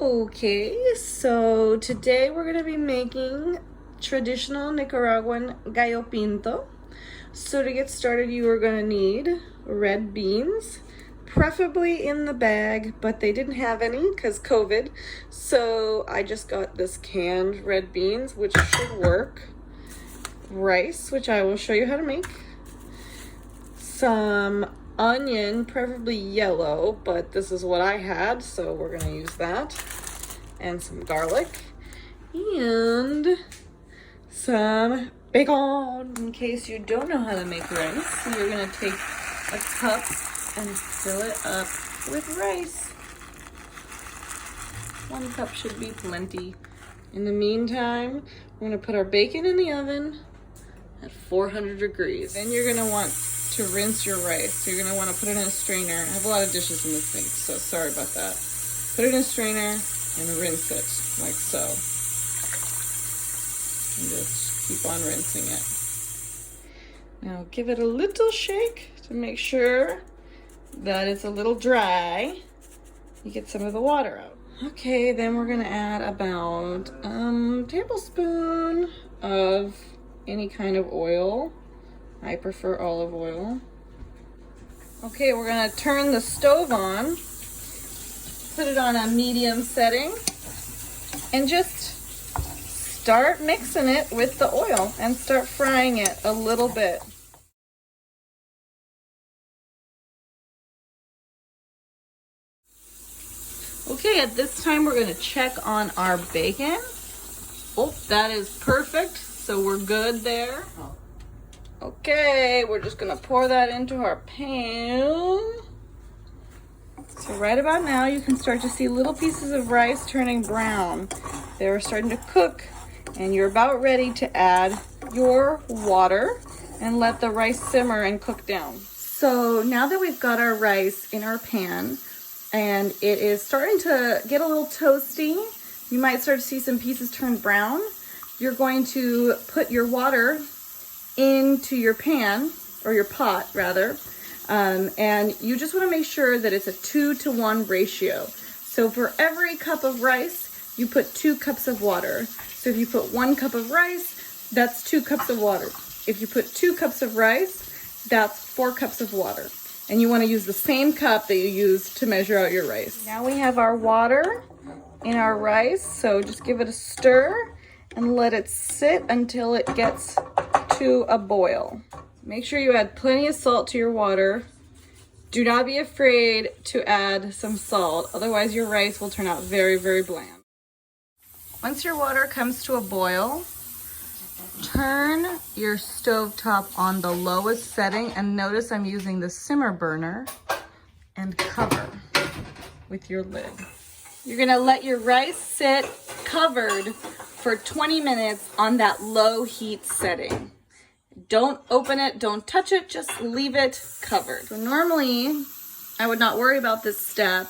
Okay, so today we're gonna be making traditional Nicaraguan Gallo Pinto. So to get started, you are gonna need red beans, preferably in the bag, but they didn't have any because COVID. So I just got this canned red beans, which should work. Rice, which I will show you how to make. Some onion, preferably yellow, but this is what I had, so we're gonna use that. And some garlic and some bacon. In case you don't know how to make rice, so you're gonna take a cup and fill it up with rice. 1 cup should be plenty. In the meantime, we're gonna put our bacon in the oven at 400 degrees. Then you're gonna want to rinse your rice. So you're gonna wanna put it in a strainer. I have a lot of dishes in the sink, so sorry about that. Put it in a strainer and rinse it like so. And just keep on rinsing it. Now give it a little shake to make sure that it's a little dry. You get some of the water out. Okay, then we're gonna add about a tablespoon of any kind of oil. I prefer olive oil. Okay, we're gonna turn the stove on. Put it on a medium setting and just start mixing it with the oil and start frying it a little bit. Okay, at this time we're gonna check on our bacon. Oh, that is perfect, so we're good there. Okay, we're just gonna pour that into our pan. So right about now, you can start to see little pieces of rice turning brown. They're starting to cook, and you're about ready to add your water and let the rice simmer and cook down. So now that we've got our rice in our pan, and it is starting to get a little toasty, you might start to see some pieces turn brown. You're going to put your water into your pan, or your pot rather, and you just want to make sure that it's a 2-to-1 ratio. So for every cup of rice, you put 2 cups of water. So if you put 1 cup of rice, that's 2 cups of water. If you put 2 cups of rice, that's 4 cups of water. And you want to use the same cup that you use to measure out your rice. Now we have our water in our rice, so just give it a stir and let it sit until it gets to a boil. Make sure you add plenty of salt to your water. Do not be afraid to add some salt, otherwise your rice will turn out very, very bland. Once your water comes to a boil, turn your stovetop on the lowest setting, and notice I'm using the simmer burner, and cover with your lid. You're gonna let your rice sit covered for 20 minutes on that low heat setting. Don't open it, don't touch it, just leave it covered. So normally, I would not worry about this step,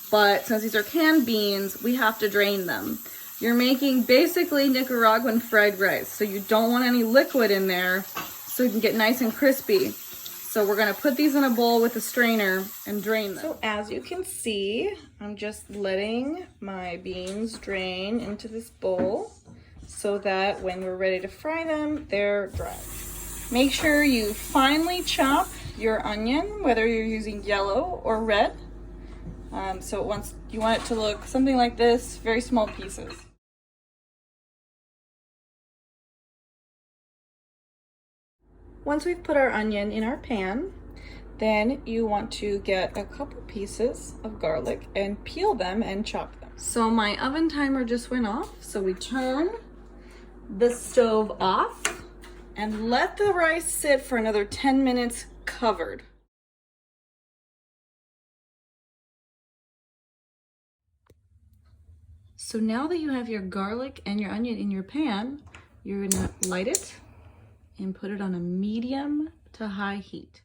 but since these are canned beans, we have to drain them. You're making basically Nicaraguan fried rice, so you don't want any liquid in there so you can get nice and crispy. So we're gonna put these in a bowl with a strainer and drain them. So as you can see, I'm just letting my beans drain into this bowl so that when we're ready to fry them, they're dry. Make sure you finely chop your onion, whether you're using yellow or red. So once you want it to look something like this, very small pieces. Once we've put our onion in our pan, then you want to get a couple pieces of garlic and peel them and chop them. So my oven timer just went off, so we turn the stove off and let the rice sit for another 10 minutes covered. So now that you have your garlic and your onion in your pan, you're gonna light it and put it on a medium to high heat.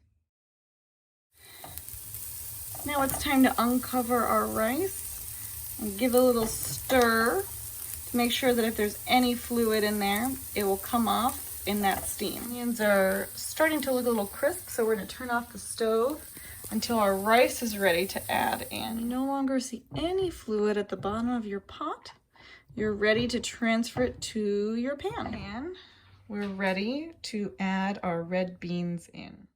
Now it's time to uncover our rice and give a little stir to make sure that if there's any fluid in there, it will come off in that steam. Onions are starting to look a little crisp, so we're gonna turn off the stove until our rice is ready to add in. You no longer see any fluid at the bottom of your pot. You're ready to transfer it to your pan. And we're ready to add our red beans in.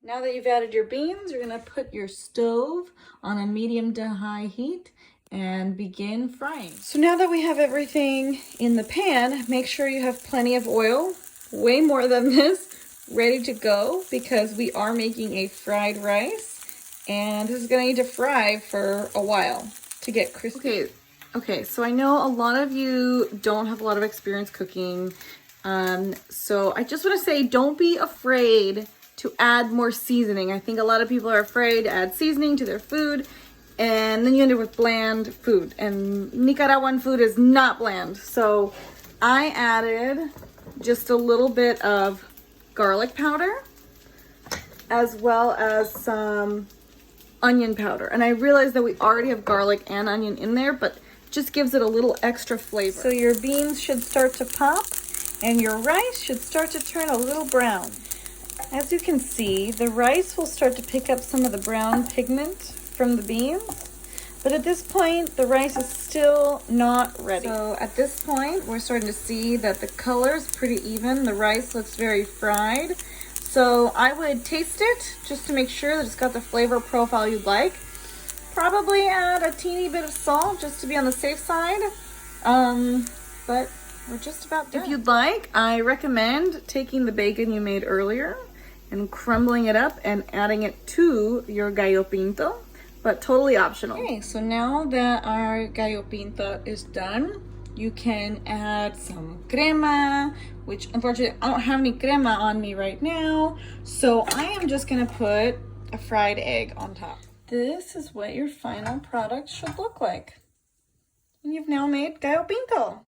Now that you've added your beans, you're gonna put your stove on a medium to high heat and begin frying. So now that we have everything in the pan, make sure you have plenty of oil, way more than this, ready to go, because we are making a fried rice and this is gonna need to fry for a while to get crispy. Okay, so I know a lot of you don't have a lot of experience cooking, so I just wanna say, don't be afraid to add more seasoning. I think a lot of people are afraid to add seasoning to their food, and then you end up with bland food, and Nicaraguan food is not bland. So I added just a little bit of garlic powder as well as some onion powder. And I realized that we already have garlic and onion in there, but just gives it a little extra flavor. So your beans should start to pop and your rice should start to turn a little brown. As you can see, the rice will start to pick up some of the brown pigment from the beans, but at this point, the rice is still not ready. So at this point, we're starting to see that the color is pretty even. The rice looks very fried. So I would taste it just to make sure that it's got the flavor profile you'd like. Probably add a teeny bit of salt just to be on the safe side. But we're just about done. If you'd like, I recommend taking the bacon you made earlier and crumbling it up and adding it to your gallo pinto, but totally optional. Okay, so now that our gallo pinto is done, you can add some crema, which unfortunately I don't have any crema on me right now, so I am just gonna put a fried egg on top. This is what your final product should look like. And you've now made gallo pinto.